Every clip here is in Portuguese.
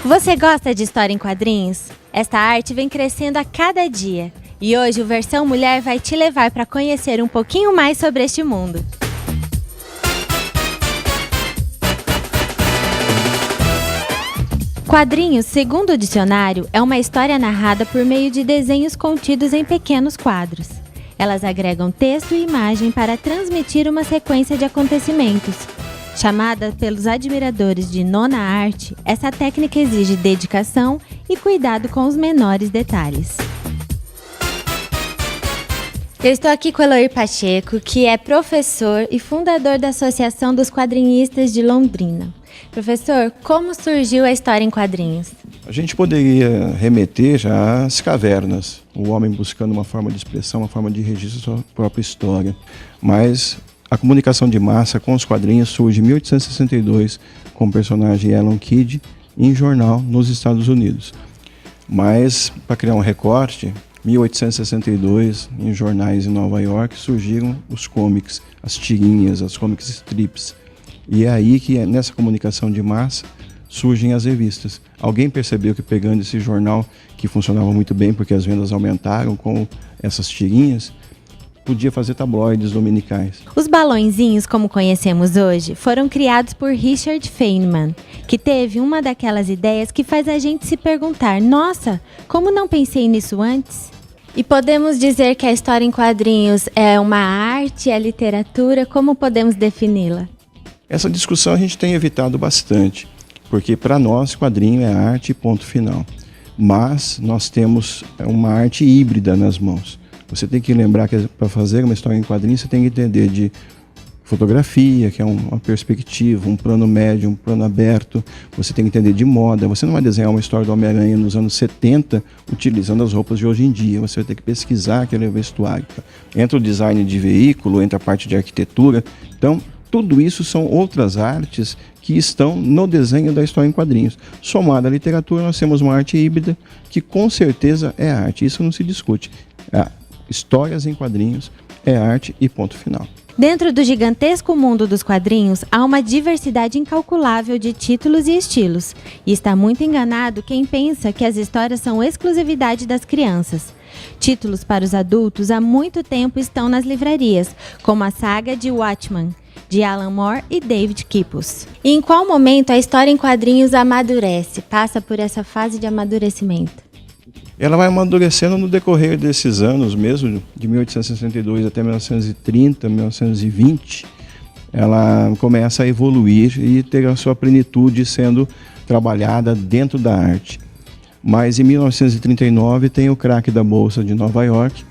Você gosta de história em quadrinhos? Esta arte vem crescendo a cada dia. E hoje o Versão Mulher vai te levar para conhecer um pouquinho mais sobre este mundo. Quadrinhos, segundo o dicionário, é uma história narrada por meio de desenhos contidos em pequenos quadros. Elas agregam texto e imagem para transmitir uma sequência de acontecimentos. Chamada pelos admiradores de nona arte, essa técnica exige dedicação e cuidado com os menores detalhes. Eu estou aqui com o Eloir Pacheco, que é professor e fundador da Associação dos Quadrinistas de Londrina. Professor, como surgiu a história em quadrinhos? A gente poderia remeter já às cavernas, o homem buscando uma forma de expressão, uma forma de registro da sua própria história. Mas a comunicação de massa com os quadrinhos surge em 1862 com o personagem Alan Kidd em jornal nos Estados Unidos. Mas, para criar um recorte, 1862, em jornais em Nova York, surgiram os comics, as tirinhas, as comics strips. E é aí que, nessa comunicação de massa, surgem as revistas. Alguém percebeu que pegando esse jornal, que funcionava muito bem porque as vendas aumentaram com essas tirinhas, podia fazer tabloides dominicais. Os balõezinhos, como conhecemos hoje, foram criados por Richard Feynman, que teve uma daquelas ideias que faz a gente se perguntar: nossa, como não pensei nisso antes? E podemos dizer que a história em quadrinhos é uma arte, é literatura, como podemos defini-la? Essa discussão a gente tem evitado bastante, porque para nós quadrinho é arte e ponto final. Mas nós temos uma arte híbrida nas mãos. Você tem que lembrar que para fazer uma história em quadrinhos você tem que entender de fotografia, que é uma perspectiva, um plano médio, um plano aberto. Você tem que entender de moda. Você não vai desenhar uma história do Homem-Aranha nos anos 70 utilizando as roupas de hoje em dia. Você vai ter que pesquisar aquele vestuário. Entra o design de veículo, entra a parte de arquitetura. Então, tudo isso são outras artes que estão no desenho da história em quadrinhos. Somada à literatura, nós temos uma arte híbrida que com certeza é arte. Isso não se discute. Histórias em quadrinhos é arte e ponto final. Dentro do gigantesco mundo dos quadrinhos, há uma diversidade incalculável de títulos e estilos. E está muito enganado quem pensa que as histórias são exclusividade das crianças. Títulos para os adultos há muito tempo estão nas livrarias, como a saga de Watchmen, de Alan Moore e David Kipos. E em qual momento a história em quadrinhos amadurece, passa por essa fase de amadurecimento? Ela vai amadurecendo no decorrer desses anos mesmo, de 1862 até 1930, 1920, ela começa a evoluir e ter a sua plenitude sendo trabalhada dentro da arte. Mas em 1939 tem o craque da Bolsa de Nova York,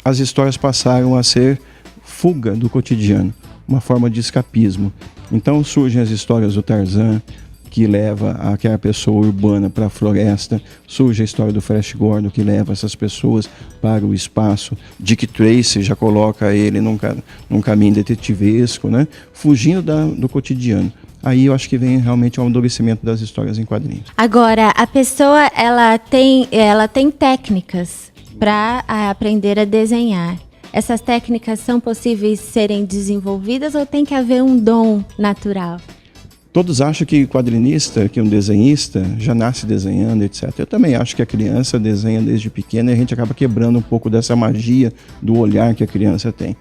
as histórias passaram a ser fuga do cotidiano, uma forma de escapismo. Então surgem as histórias do Tarzan, que leva aquela pessoa urbana para a floresta. Surge a história do Flash Gordon, que leva essas pessoas para o espaço. Dick Tracy já coloca ele num caminho detetivesco, né? Fugindo do cotidiano. Aí eu acho que vem realmente o amadurecimento das histórias em quadrinhos. Agora, a pessoa ela tem técnicas para aprender a desenhar. Essas técnicas são possíveis serem desenvolvidas ou tem que haver um dom natural? Todos acham que quadrinista, que um desenhista, já nasce desenhando, etc. Eu também acho que a criança desenha desde pequena e a gente acaba quebrando um pouco dessa magia do olhar que a criança tem.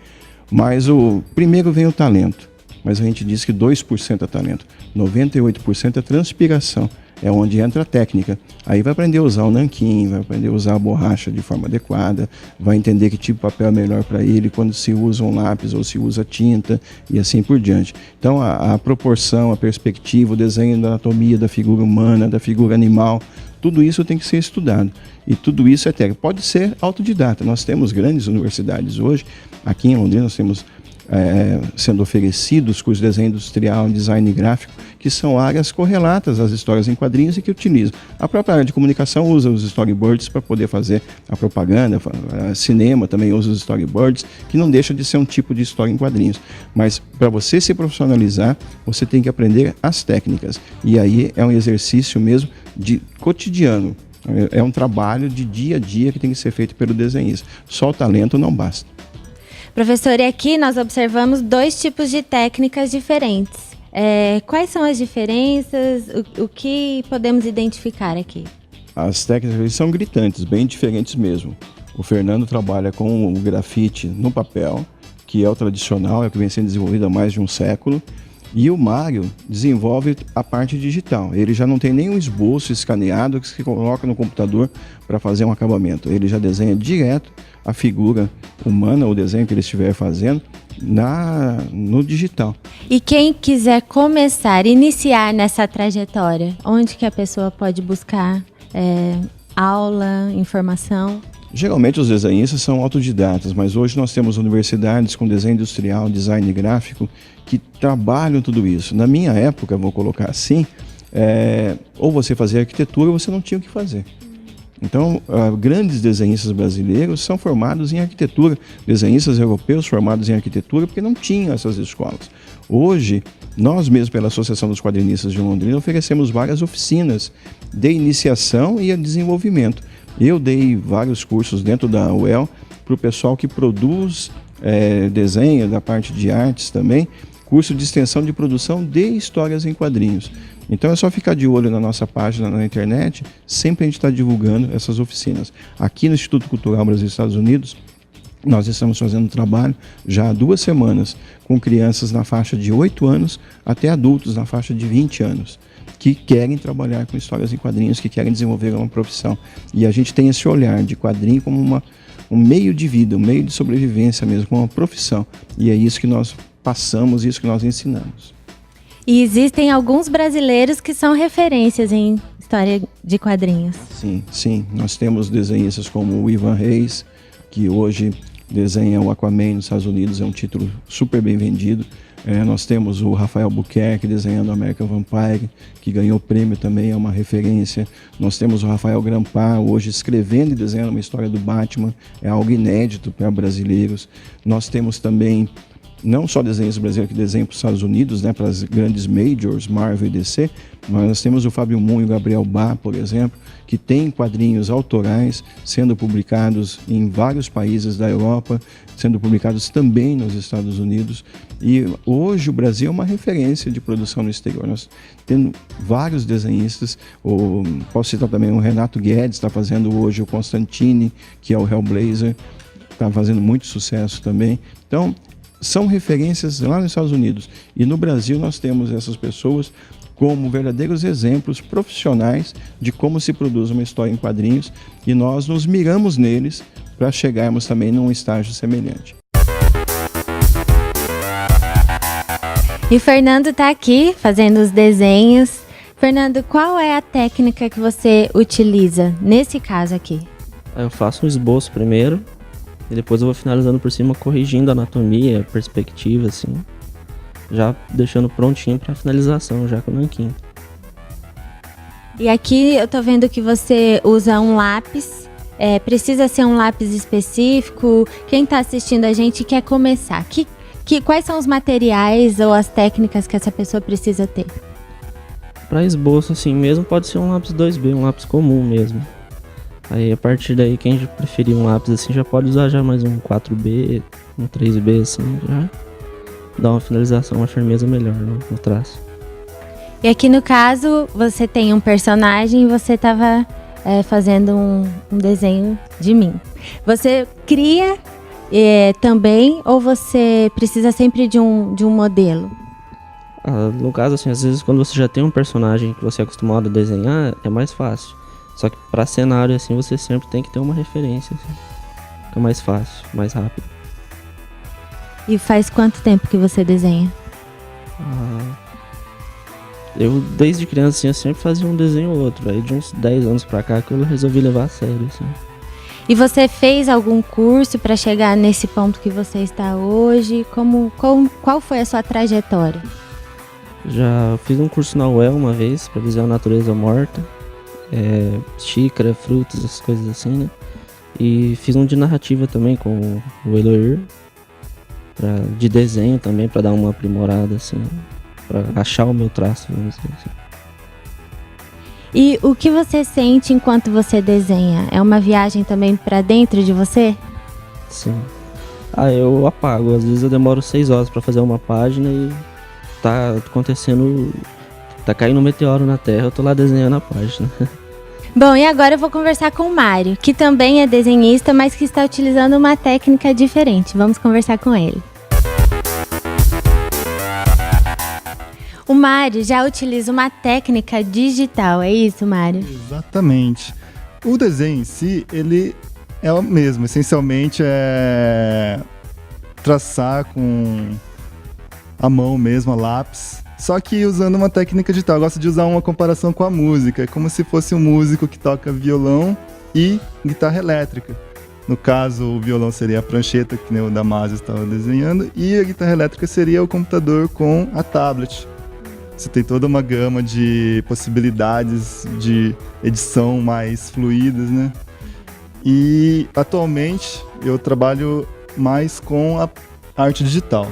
Mas primeiro vem o talento, mas a gente diz que 2% é talento, 98% é transpiração. É onde entra a técnica. Aí vai aprender a usar o nanquim, vai aprender a usar a borracha de forma adequada, vai entender que tipo de papel é melhor para ele, quando se usa um lápis ou se usa tinta e assim por diante. Então a proporção, a perspectiva, o desenho da anatomia da figura humana, da figura animal, tudo isso tem que ser estudado. E tudo isso é técnica. Pode ser autodidata. Nós temos grandes universidades hoje. Aqui em Londrina nós temos sendo oferecidos cursos de desenho industrial, design gráfico, que são áreas correlatas às histórias em quadrinhos e que utilizam. A própria área de comunicação usa os storyboards para poder fazer a propaganda, cinema também usa os storyboards, que não deixa de ser um tipo de história em quadrinhos. Mas para você se profissionalizar, você tem que aprender as técnicas. E aí é um exercício mesmo de cotidiano. É um trabalho de dia a dia que tem que ser feito pelo desenhista. Só o talento não basta. Professor, e aqui nós observamos 2 tipos de técnicas diferentes. Quais são as diferenças? O que podemos identificar aqui? As técnicas são gritantes, bem diferentes mesmo. O Fernando trabalha com o grafite no papel, que é o tradicional, é o que vem sendo desenvolvido há mais de um século. E o Mário desenvolve a parte digital. Ele já não tem nenhum esboço escaneado que se coloca no computador para fazer um acabamento. Ele já desenha direto a figura humana, o desenho que ele estiver fazendo, no digital. E quem quiser começar, iniciar nessa trajetória, onde que a pessoa pode buscar aula, informação? Geralmente os desenhistas são autodidatas, mas hoje nós temos universidades com desenho industrial, design gráfico, que trabalham tudo isso. Na minha época, vou colocar assim, ou você fazia arquitetura ou você não tinha o que fazer. Então, grandes desenhistas brasileiros são formados em arquitetura, desenhistas europeus formados em arquitetura, porque não tinham essas escolas. Hoje, nós mesmos, pela Associação dos Quadrinistas de Londrina, oferecemos várias oficinas de iniciação e desenvolvimento. Eu dei vários cursos dentro da UEL para o pessoal que produz desenho, da parte de artes também, curso de extensão de produção de histórias em quadrinhos. Então é só ficar de olho na nossa página na internet, sempre a gente está divulgando essas oficinas. Aqui no Instituto Cultural Brasil e Estados Unidos, nós estamos fazendo um trabalho já há 2 semanas com crianças na faixa de 8 anos até adultos na faixa de 20 anos. Que querem trabalhar com histórias em quadrinhos, que querem desenvolver uma profissão. E a gente tem esse olhar de quadrinho como um meio de vida, um meio de sobrevivência mesmo, como uma profissão. E é isso que nós passamos, isso que nós ensinamos. E existem alguns brasileiros que são referências em história de quadrinhos. Sim. Nós temos desenhistas como o Ivan Reis, que hoje desenha o Aquaman nos Estados Unidos, é um título super bem vendido. Nós temos o Rafael Buquerque desenhando o American Vampire, que ganhou prêmio também, é uma referência. Nós temos o Rafael Grampar, hoje escrevendo e desenhando uma história do Batman, é algo inédito para brasileiros. Nós temos também, não só desenhos brasileiros que desenham para os Estados Unidos, para as grandes majors, Marvel e DC, mas nós temos o Fábio Moon e o Gabriel Bá, por exemplo, que tem quadrinhos autorais sendo publicados em vários países da Europa, sendo publicados também nos Estados Unidos. E hoje o Brasil é uma referência de produção no exterior. Nós temos vários desenhistas, posso citar também o Renato Guedes, está fazendo hoje o Constantine, que é o Hellblazer, está fazendo muito sucesso também. Então, são referências lá nos Estados Unidos. E no Brasil nós temos essas pessoas como verdadeiros exemplos profissionais de como se produz uma história em quadrinhos, e nós nos miramos neles para chegarmos também num estágio semelhante. E o Fernando está aqui fazendo os desenhos. Fernando, qual é a técnica que você utiliza nesse caso aqui? Eu faço um esboço primeiro e depois eu vou finalizando por cima, corrigindo a anatomia, perspectiva, assim, já deixando prontinho para finalização, já com o nanquim. E aqui eu tô vendo que você usa um lápis. Precisa ser um lápis específico? Quem está assistindo a gente quer começar. Quais são os materiais ou as técnicas que essa pessoa precisa ter? Para esboço assim mesmo, pode ser um lápis 2B, um lápis comum mesmo. Aí a partir daí, quem preferir um lápis assim já pode usar já mais um 4B, um 3B assim, já dá uma finalização, uma firmeza melhor no traço. E aqui no caso, você tem um personagem e você estava fazendo um desenho de mim. Você cria também ou você precisa sempre de um modelo? No caso, assim, às vezes quando você já tem um personagem que você é acostumado a desenhar, é mais fácil. Só que para cenário, assim, você sempre tem que ter uma referência, assim. Fica mais fácil, mais rápido. E faz quanto tempo que você desenha? Eu, desde criança, assim, eu sempre fazia um desenho ou outro. Aí de uns 10 anos pra cá que eu resolvi levar a sério, assim. E você fez algum curso para chegar nesse ponto que você está hoje? Qual foi a sua trajetória? Já fiz um curso na UEL uma vez para desenhar a natureza morta. Xícara, frutas, essas coisas assim, né? E fiz um de narrativa também com o Eloir, de desenho também, para dar uma aprimorada, assim, para achar o meu traço, vamos dizer assim. E o que você sente enquanto você desenha? É uma viagem também para dentro de você? Sim. Ah, eu apago. Às vezes eu demoro 6 horas pra fazer uma página e tá acontecendo... Tá caindo um meteoro na Terra, eu tô lá desenhando a página. Bom, e agora eu vou conversar com o Mário, que também é desenhista, mas que está utilizando uma técnica diferente. Vamos conversar com ele. O Mário já utiliza uma técnica digital, é isso, Mário? Exatamente. O desenho em si, ele é o mesmo. Essencialmente é traçar com a mão mesmo, a lápis. Só que usando uma técnica digital. Eu gosto de usar uma comparação com a música. É como se fosse um músico que toca violão e guitarra elétrica. No caso, o violão seria a prancheta, que nem o Damasio estava desenhando, e a guitarra elétrica seria o computador com a tablet. Você tem toda uma gama de possibilidades de edição mais fluidas, né? E atualmente eu trabalho mais com a arte digital.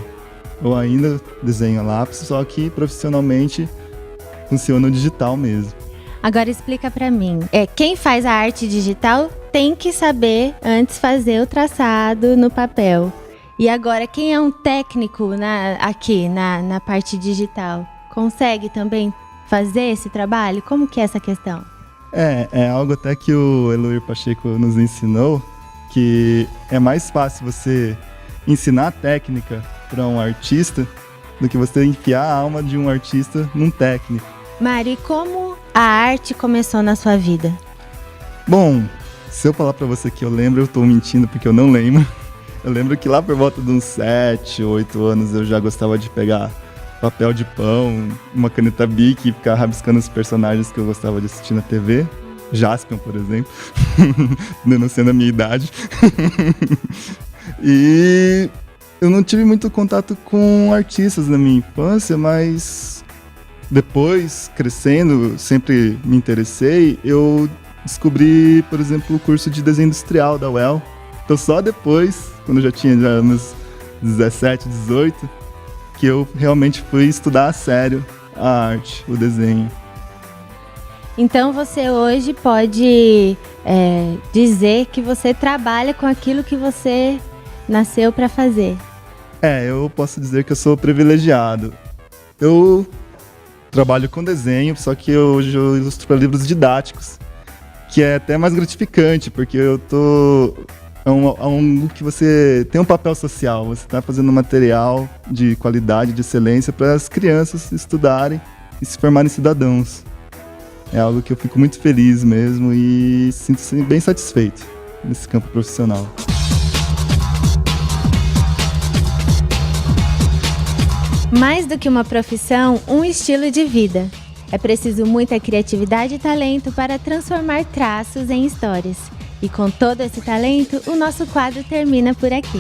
Eu ainda desenho a lápis, só que profissionalmente funciona o digital mesmo. Agora explica pra mim. Quem faz a arte digital tem que saber antes fazer o traçado no papel. E agora, quem é um técnico aqui na parte digital, consegue também fazer esse trabalho? Como que é essa questão? É algo até que o Eloir Pacheco nos ensinou, que é mais fácil você ensinar a técnica para um artista do que você enfiar a alma de um artista num técnico. Mário, e como a arte começou na sua vida? Bom, se eu falar para você que eu lembro, eu tô mentindo porque eu não lembro. Eu lembro que lá por volta de uns 7, 8 anos eu já gostava de pegar papel de pão, uma caneta Bic e ficar rabiscando os personagens que eu gostava de assistir na TV. Jaspion, por exemplo, denunciando a minha idade. E eu não tive muito contato com artistas na minha infância, mas depois, crescendo, sempre me interessei. Eu descobri, por exemplo, o curso de desenho industrial da UEL. Então só depois, quando eu já tinha meus 17, 18, que eu realmente fui estudar a sério a arte, o desenho. Então você hoje pode dizer que você trabalha com aquilo que você nasceu para fazer. Eu posso dizer que eu sou privilegiado. Eu trabalho com desenho, só que hoje eu ilustro para livros didáticos, que é até mais gratificante, porque eu tô... É um que você tem um papel social, você está fazendo material de qualidade, de excelência para as crianças estudarem e se formarem cidadãos. É algo que eu fico muito feliz mesmo e sinto-me bem satisfeito nesse campo profissional. Mais do que uma profissão, um estilo de vida. É preciso muita criatividade e talento para transformar traços em histórias. E com todo esse talento, o nosso quadro termina por aqui.